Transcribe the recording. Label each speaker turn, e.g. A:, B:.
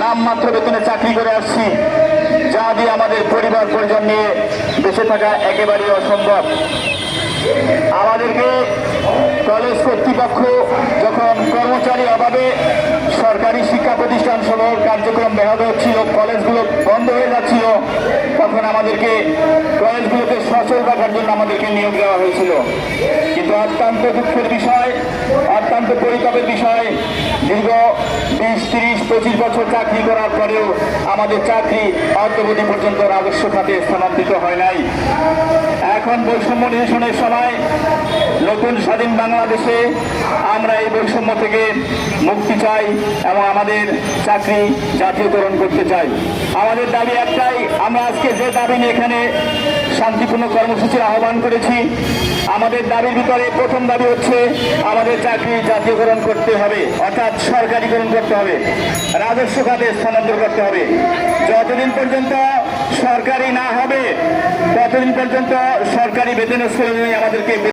A: নামমাত্র বেতনে চাকরি করে আসছি, যা দিয়ে আমাদের পরিবার পরিজন নিয়ে বেঁচে থাকা একেবারেই অসম্ভব। আমাদেরকে কলেজ কর্তৃপক্ষ যখন কর্মচারীর অভাবে সরকারি শিক্ষা প্রতিষ্ঠান সমূহ কার্যক্রম ব্যাহত হচ্ছিল, কলেজগুলো বন্ধ হয়ে যাচ্ছিল, তখন আমাদেরকে কলেজগুলোকে সচল রাখার জন্য আমাদেরকে নিয়োগ দেওয়া হয়েছিল। কিন্তু অত্যন্ত দুঃখের বিষয়, অত্যন্ত পরিতাপের বিষয়, দীর্ঘ 20-30-25 বছর চাকরি করার পরেও আমাদের চাকরি অদ্যাবধি পর্যন্ত রাজস্ব খাতে স্থানান্তরিত হয় নাই। এখন বৈষম্য নিরসনের সময় নতুন স্বাধীন বাংলাদেশে আমরা এই বৈষম্য থেকে মুক্তি চাই এবং আমাদের চাকরি জাতীয়করণ করতে চাই। আমাদের দাবি একটাই, আমরা আজকে যে দাবি নিয়ে এখানে শান্তিপূর্ণ কর্মসূচির আহ্বান করেছি, আমাদের দাবির ভিতরে প্রথম দাবি হচ্ছে আমাদের চাকরি জাতীয়করণ করতে হবে, অর্থাৎ সরকারিকরণ করতে হবে, রাজস্ব খাতে স্থানান্তর করতে হবে। যতদিন পর্যন্ত সরকারি না হবে ততদিন পর্যন্ত সরকারি বেতন স্কেলে আমাদেরকে